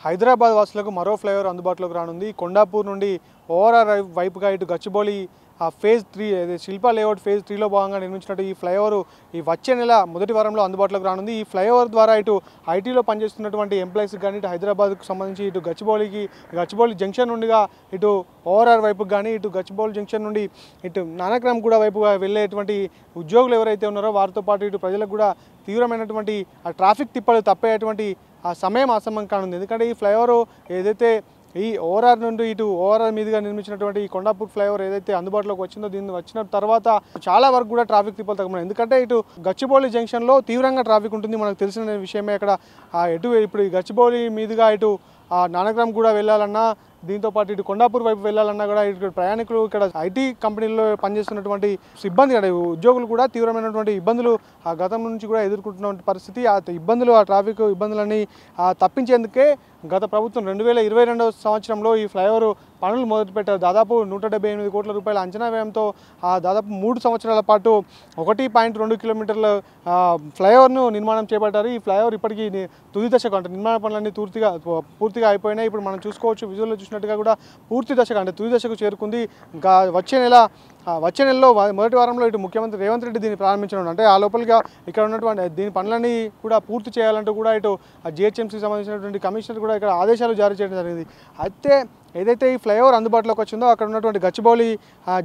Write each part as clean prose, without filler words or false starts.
హైదరాబాద్ వాసులకు మరో ఫ్లైఓవర్ అందుబాటులోకి రానుంది. కొండాపూర్ నుండి ఓఆర్ఆర్ వైపుగా ఇటు Gachibowli phase 3 Shilpa layout phase 3లో భాగంగా నిర్మించినట్టు ఈ ఫ్లైఓవర్ ఈ వచ్చే నెల మొదటి వారంలో అందుబాటులోకి రానుంది. ఈ ఫ్లైఓవర్ ద్వారా ఇటు ఐటీలో పనిచేస్తున్నటువంటి ఎంప్లాయీస్కి కానీ ఇటు హైదరాబాద్కు సంబంధించి ఇటు గచ్చిబౌలి జంక్షన్ నుండిగా ఇటు ఓఆర్ఆర్ వైపుకి కానీ ఇటు గచ్చిబౌలి జంక్షన్ నుండి ఇటు నానక్రామ్ కూడా వైపుగా వెళ్ళేటువంటి ఉద్యోగులు ఎవరైతే ఉన్నారో వారితో పాటు ఇటు ప్రజలకు కూడా తీవ్రమైనటువంటి ఆ ట్రాఫిక్ తిప్పలు తప్పేటువంటి ఆ సమయం ఆసన్నం కానుంది. ఎందుకంటే ఈ ఫ్లైఓవర్ ఏదైతే ఈ ఓఆర్ఆర్ నుండి ఇటు ఓఆర్ఆర్ మీదుగా నిర్మించినటువంటి ఈ కొండాపూర్ ఫ్లైఓవర్ ఏదైతే అందుబాటులోకి వచ్చిందో దీన్ని వచ్చిన తర్వాత చాలా వరకు కూడా ట్రాఫిక్ తిప్పలు తగ్గమని, ఎందుకంటే ఇటు గచ్చిబౌలి జంక్షన్లో తీవ్రంగా ట్రాఫిక్ ఉంటుంది. మనకు తెలిసిన విషయమే. అక్కడ ఇప్పుడు ఈ గచ్చిబౌలి మీదుగా ఇటు నానక్రామ్ కూడా వెళ్ళాలన్నా, దీంతోపాటు ఇటు కొండాపూర్ వైపు వెళ్ళాలన్నా కూడా ఇటు ప్రయాణికులు ఇక్కడ ఐటీ కంపెనీల్లో పనిచేస్తున్నటువంటి సిబ్బంది ఉద్యోగులు కూడా తీవ్రమైనటువంటి ఇబ్బందులు ఆ గతం నుంచి కూడా ఎదుర్కొంటున్న పరిస్థితి. ఆ ఇబ్బందులు ఆ ట్రాఫిక్ ఇబ్బందులన్నీ తప్పించేందుకే గత ప్రభుత్వం 2022 సంవత్సరంలో ఈ ఫ్లైఓవర్ పనులు మొదలుపెట్టారు. దాదాపు 178 కోట్ల రూపాయల అంచనా వ్యయంతో దాదాపు 3 సంవత్సరాల పాటు 1.2 కిలోమీటర్ల ఫ్లైఓవర్ను నిర్మాణం చేపట్టారు. ఈ ఫ్లైఓవర్ ఇప్పటికీ తుది దశకు అంటే నిర్మాణ పనులన్నీ పూర్తిగా అయిపోయినాయి. ఇప్పుడు మనం చూసుకోవచ్చు, విజువల్లో చూసినట్టుగా కూడా పూర్తి దశకు అంటే తుది దశకు చేరుకుంది. వచ్చే నెలలో మొదటి వారంలో ఇటు ముఖ్యమంత్రి రేవంత్ రెడ్డి దీన్ని ప్రారంభించడం, అంటే ఆ లోపలిగా ఇక్కడ ఉన్నటువంటి దీని పనులన్నీ కూడా పూర్తి చేయాలంటూ కూడా ఇటు జిహెచ్ఎంసీకి సంబంధించినటువంటి కమిషనర్ కూడా ఇక్కడ ఆదేశాలు జారీ చేయడం జరిగింది. అయితే ఏదైతే ఈ ఫ్లైఓవర్ అందుబాటులోకి వచ్చిందో అక్కడ ఉన్నటువంటి గచ్చిబౌలి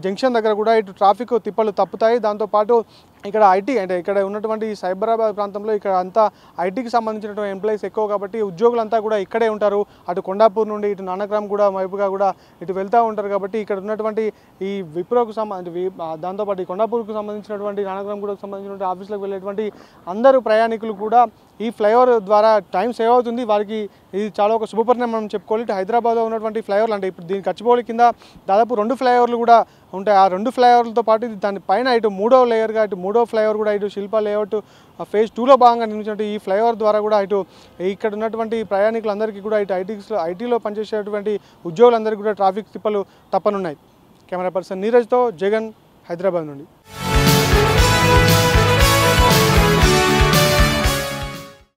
జంక్షన్ దగ్గర కూడా ఇటు ట్రాఫిక్ తిప్పలు తప్పుతాయి. దాంతోపాటు ఇక్కడ ఐటీ అంటే ఇక్కడ ఉన్నటువంటి సైబరాబాద్ ప్రాంతంలో ఇక్కడ అంతా ఐటీకి సంబంధించినటువంటి ఎంప్లాయీస్ ఎక్కువ కాబట్టి ఉద్యోగులంతా కూడా ఇక్కడే ఉంటారు. అటు కొండాపూర్ నుండి ఇటు నానక్రామ్ కూడా వైపుగా కూడా ఇటు వెళ్తూ ఉంటారు. కాబట్టి ఇక్కడ ఉన్నటువంటి ఈ విప్రోకు దాంతోపాటు ఈ కొండాపూర్కు సంబంధించినటువంటి నానక్రామ్ కూడా సంబంధించినటువంటి ఆఫీసులకు వెళ్ళేటువంటి అందరూ ప్రయాణికులు కూడా ఈ ఫ్లైఓవర్ ద్వారా టైం సేవ్ అవుతుంది. వారికి ఇది చాలా ఒక శుభపరిణామం చెప్పుకోవాలి. ఇటు హైదరాబాద్లో ఉన్నటువంటి ఫ్లైఓవర్లు అంటే ఇప్పుడు దీని గచ్చిబౌలి కింద దాదాపు 2 ఫ్లైఓవర్లు కూడా ఉంటాయి. ఆ 2 ఫ్లైఓవర్లతో పాటు దానిపైన ఇటు 3వ లేయర్గా ఇటు 3వ ఫ్లైఓవర్ కూడా ఇటు శిల్పా లేఅవుట్ ఫేజ్ 2లో భాగంగా నిర్మించినట్టు ఈ ఫ్లైఓవర్ ద్వారా కూడా ఇటు ఇక్కడ ఉన్నటువంటి ప్రయాణికులందరికీ కూడా ఇటు ఐటీలో పనిచేసేటువంటి ఉద్యోగులందరికీ కూడా ట్రాఫిక్ తిప్పలు తప్పనున్నాయి. కెమెరా పర్సన్ నీరజ్తో జగన్, హైదరాబాద్ నుండి.